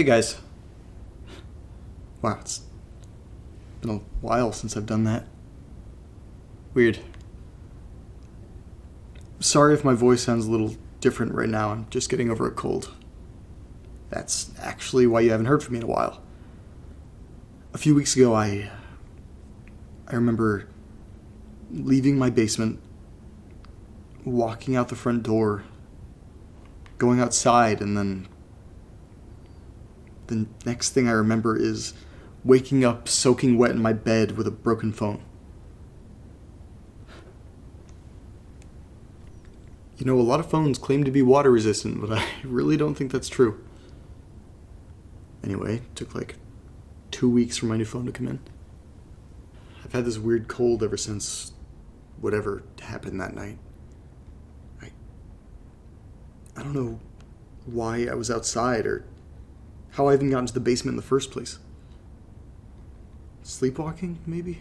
Hey guys. Wow, it's been a while since I've done that. Weird. Sorry if my voice sounds a little different right now. I'm just getting over a cold. That's actually why you haven't heard from me in a while. A few weeks ago, I remember leaving my basement, walking out the front door, going outside, and then the next thing I remember is waking up soaking wet in my bed with a broken phone. You know, a lot of phones claim to be water resistant, but I really don't think that's true. Anyway, it took like 2 weeks for my new phone to come in. I've had this weird cold ever since whatever happened that night. I don't know why I was outside or how I even got into the basement in the first place. Sleepwalking, maybe?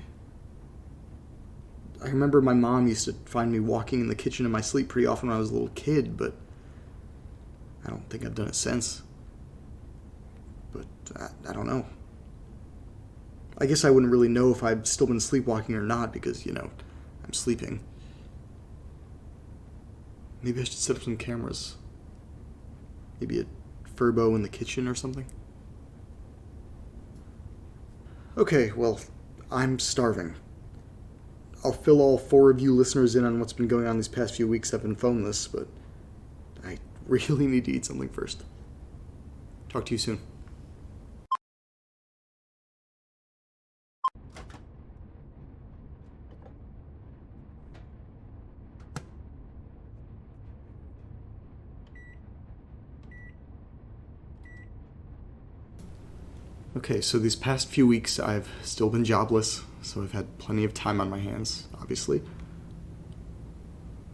I remember my mom used to find me walking in the kitchen in my sleep pretty often when I was a little kid, but I don't think I've done it since. But I don't know. I guess I wouldn't really know if I've still been sleepwalking or not because, I'm sleeping. Maybe I should set up some cameras. Maybe a furbo in the kitchen or something. Okay, well, I'm starving. I'll fill all 4 of you listeners in on what's been going on these past few weeks. I've been phoneless, but I really need to eat something first. Talk to you soon. Okay, so these past few weeks I've still been jobless, so I've had plenty of time on my hands, obviously.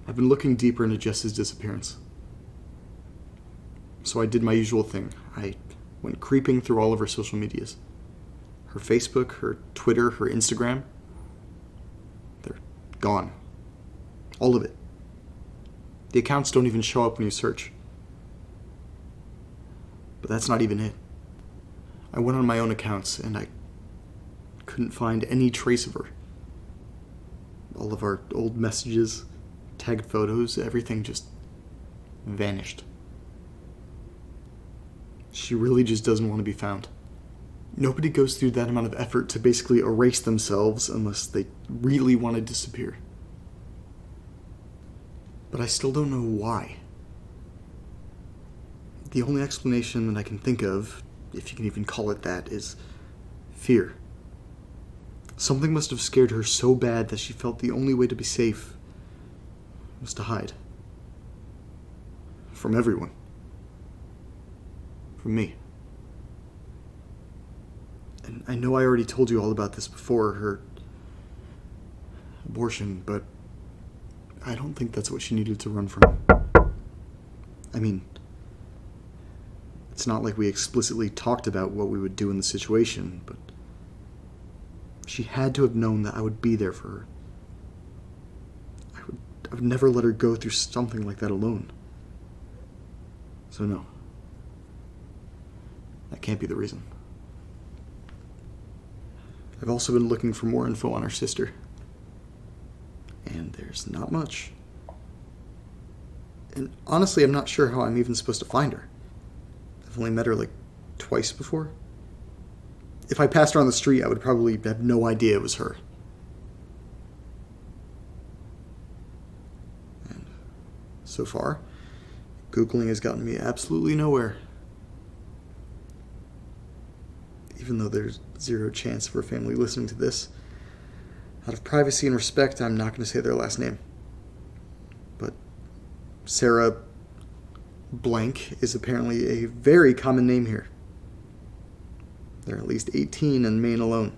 I've been looking deeper into Jess's disappearance. So I did my usual thing. I went creeping through all of her social medias. Her Facebook, her Twitter, her Instagram. They're gone. All of it. The accounts don't even show up when you search. But that's not even it. I went on my own accounts and I couldn't find any trace of her. All of our old messages, tagged photos, everything just vanished. She really just doesn't want to be found. Nobody goes through that amount of effort to basically erase themselves unless they really want to disappear. But I still don't know why. The only explanation that I can think of, if you can even call it that, is fear. Something must have scared her so bad that she felt the only way to be safe was to hide. From everyone. From me. And I know I already told you all about this before, her abortion, but I don't think that's what she needed to run from. I mean, it's not like we explicitly talked about what we would do in the situation, but she had to have known that I would be there for her. I would never let her go through something like that alone. So no. That can't be the reason. I've also been looking for more info on her sister. And there's not much. And honestly, I'm not sure how I'm even supposed to find her. I've only met her like twice before. If I passed her on the street, I would probably have no idea it was her. And so far, Googling has gotten me absolutely nowhere. Even though there's zero chance of her family listening to this, out of privacy and respect, I'm not going to say their last name. But Sarah Blank is apparently a very common name here. There are at least 18 in Maine alone.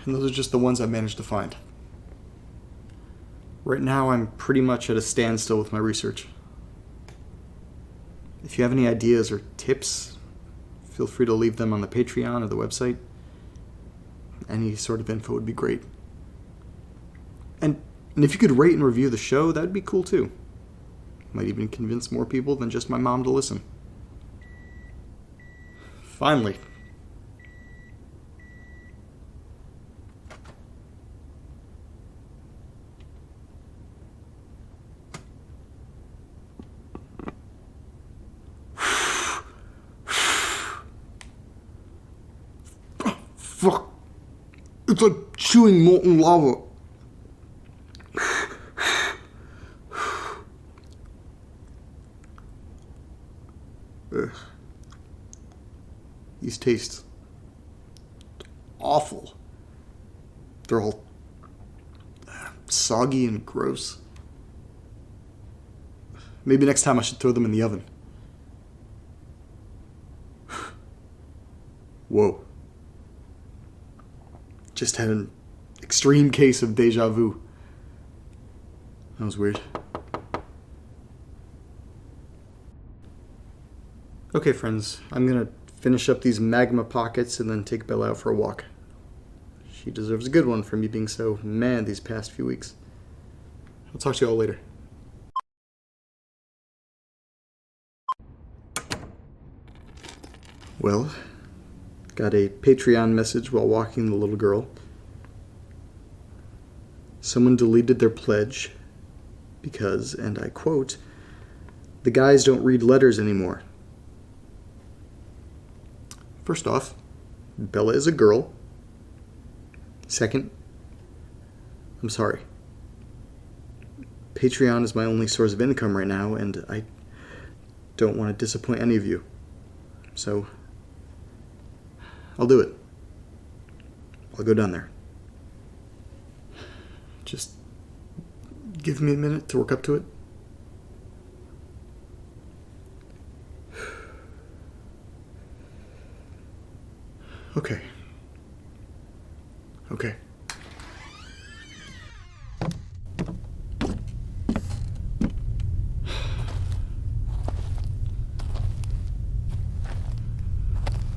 And those are just the ones I've managed to find. Right now, I'm pretty much at a standstill with my research. If you have any ideas or tips, feel free to leave them on the Patreon or the website. Any sort of info would be great. And if you could rate and review the show, that'd be cool too. Might even convince more people than just my mom to listen. Finally. Fuck. It's like chewing molten lava. Ugh. These taste awful. They're all soggy and gross. Maybe next time I should throw them in the oven. Whoa. Just had an extreme case of deja vu. That was weird. Okay, friends, I'm gonna finish up these magma pockets and then take Bella out for a walk. She deserves a good one for me being so mad these past few weeks. I'll talk to you all later. Well, got a Patreon message while walking the little girl. Someone deleted their pledge because, and I quote, "the guys don't read letters anymore." First off, Bella is a girl. Second, I'm sorry. Patreon is my only source of income right now, and I don't want to disappoint any of you. So, I'll do it. I'll go down there. Just give me a minute to work up to it. Okay. Okay.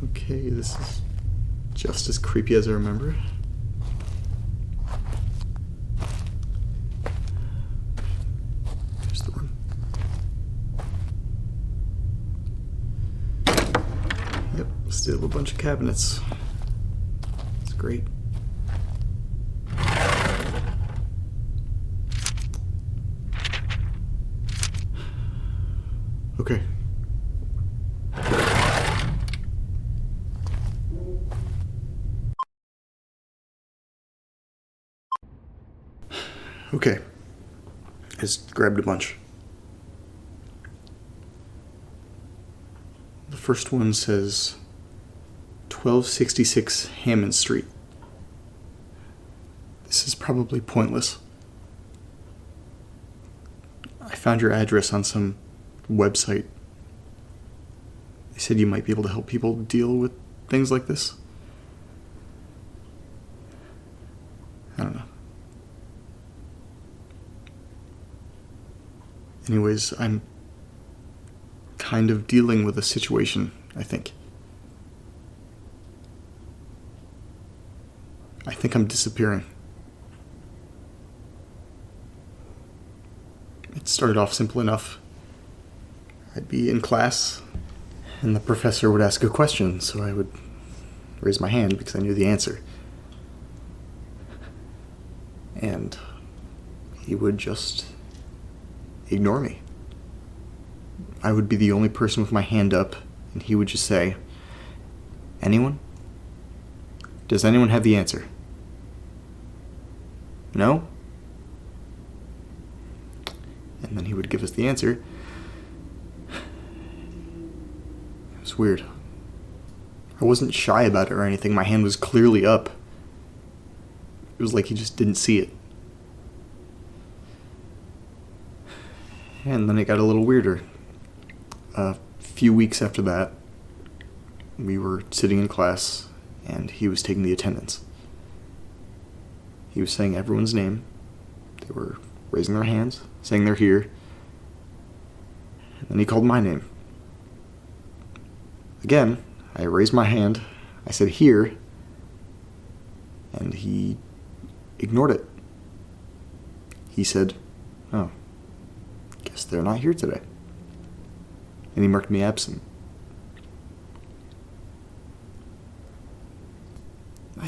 Okay, this is just as creepy as I remember. There's the room. Yep, still a bunch of cabinets. It's great. Okay. Okay. I just grabbed a bunch. The first one says 1266 Hammond Street. This is probably pointless. I found your address on some website. They said you might be able to help people deal with things like this. I don't know. Anyways, I'm kind of dealing with a situation, I think. I think I'm disappearing. It started off simple enough. I'd be in class, and the professor would ask a question, so I would raise my hand because I knew the answer. And he would just ignore me. I would be the only person with my hand up, and he would just say, "Anyone? Does anyone have the answer? No?" And then he would give us the answer. It was weird. I wasn't shy about it or anything. My hand was clearly up. It was like he just didn't see it. And then it got a little weirder. A few weeks after that, we were sitting in class, and he was taking the attendance. He was saying everyone's name. They were raising their hands, saying they're here. And then he called my name. Again, I raised my hand. I said, "Here." And he ignored it. He said, "Oh, guess they're not here today." And he marked me absent.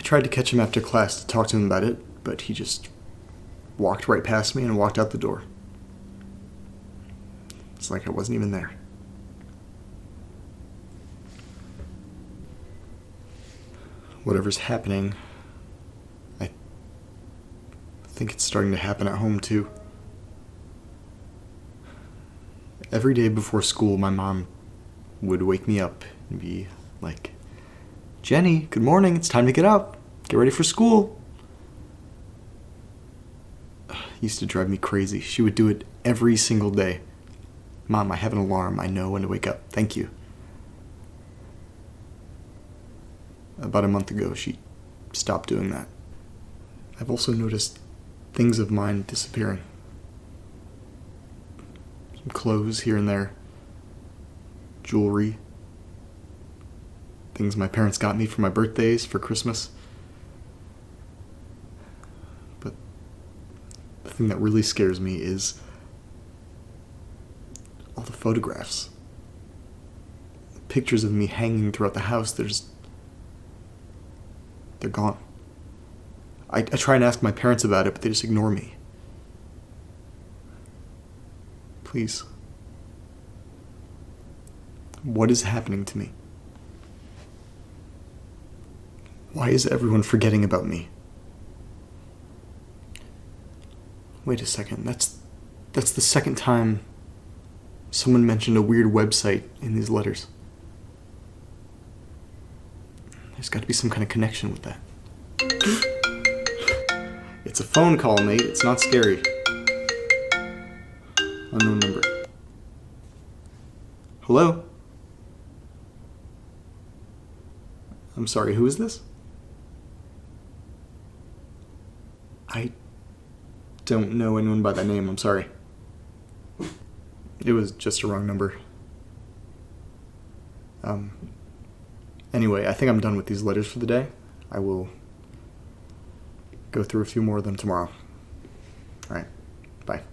tried to catch him after class to talk to him about it, but he just walked right past me and walked out the door. It's like I wasn't even there. Whatever's happening, I think it's starting to happen at home too. Every day before school, my mom would wake me up and be like, "Jenny, good morning, it's time to get up. Get ready for school." It used to drive me crazy. She would do it every single day. "Mom, I have an alarm. I know when to wake up. Thank you." About a month ago, she stopped doing that. I've also noticed things of mine disappearing. Some clothes here and there. Jewelry. Things my parents got me for my birthdays, for Christmas. But the thing that really scares me is all the photographs. Pictures of me hanging throughout the house, they're gone. I try and ask my parents about it, but they just ignore me. Please. What is happening to me? Why is everyone forgetting about me? Wait a second, that's the second time someone mentioned a weird website in these letters. There's got to be some kind of connection with that. It's a phone call, Nate. It's not scary. Unknown number. Hello? I'm sorry, who is this? I don't know anyone by that name, I'm sorry. It was just a wrong number. Anyway, I think I'm done with these letters for the day. I will go through a few more of them tomorrow. Alright, bye.